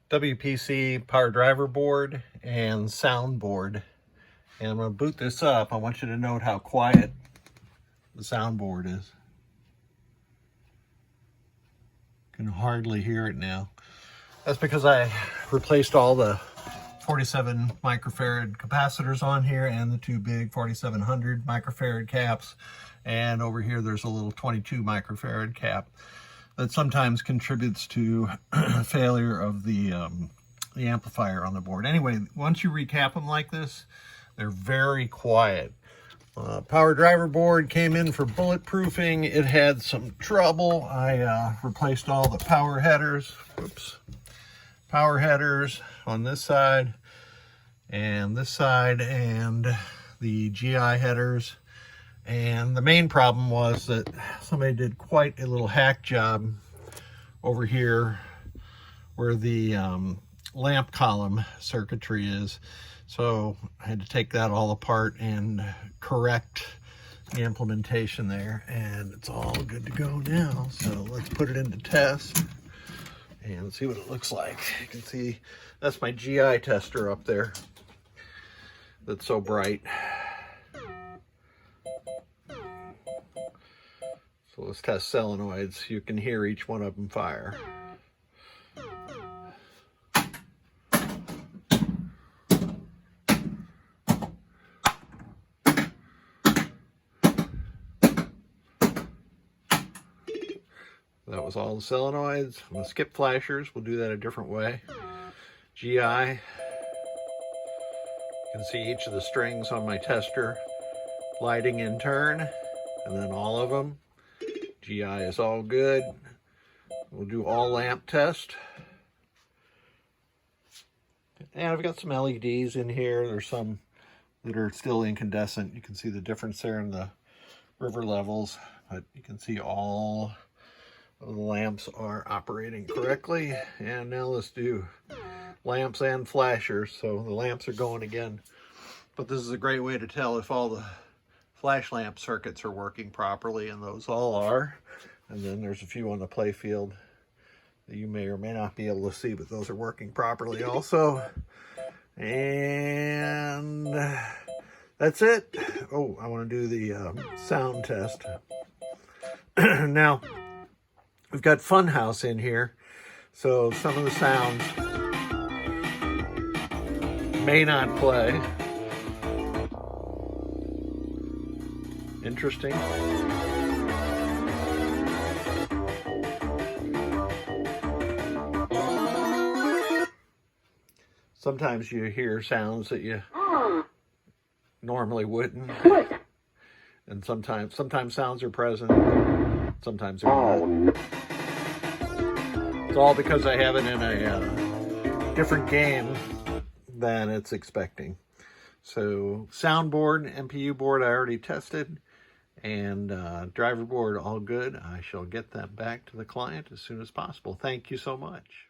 WPC power driver board and sound board. And I'm going to boot this up. I want you to note how quiet the soundboard is. Can hardly hear it now. That's because I replaced all the 47 microfarad capacitors on here and the two big 4700 microfarad caps. And over here there's a little 22 microfarad cap that sometimes contributes to failure of the amplifier on the board. Anyway, once you recap them like this, they're very quiet. Power driver board came in for bulletproofing. It had some trouble. I replaced all the power headers. Oops. Power headers on this side, and the GI headers. And the main problem was that somebody did quite a little hack job over here where the lamp column circuitry is. So I had to take that all apart and correct the implementation there, and it's all good to go now. So let's put it into test and see what it looks like. You can see that's my GI tester up there that's so bright. So let's test solenoids. You can hear each one of them fire. That was all the solenoids. I'm going to skip flashers. We'll do that a different way. GI. You can see each of the strings on my tester lighting in turn, and then all of them. GI is all good. We'll do all lamp test. And I've got some LEDs in here. There's some that are still incandescent. You can see the difference there in the river levels, but you can see all of the lamps are operating correctly. And now let's do lamps and flashers. So the lamps are going again, but this is a great way to tell if all the flash lamp circuits are working properly, and those all are. And then there's a few on the play field that you may or may not be able to see, but those are working properly also. And that's it. Oh, I want to do the sound test. Now, we've got FunHouse in here, so some of the sounds may not play. Interesting. Sometimes you hear sounds that you normally wouldn't. And sometimes sounds are present, sometimes they're not. It's all because I have it in a different game than it's expecting. So soundboard, MPU board I already tested, and driver board all good. I shall get that back to the client as soon as possible. Thank you so much.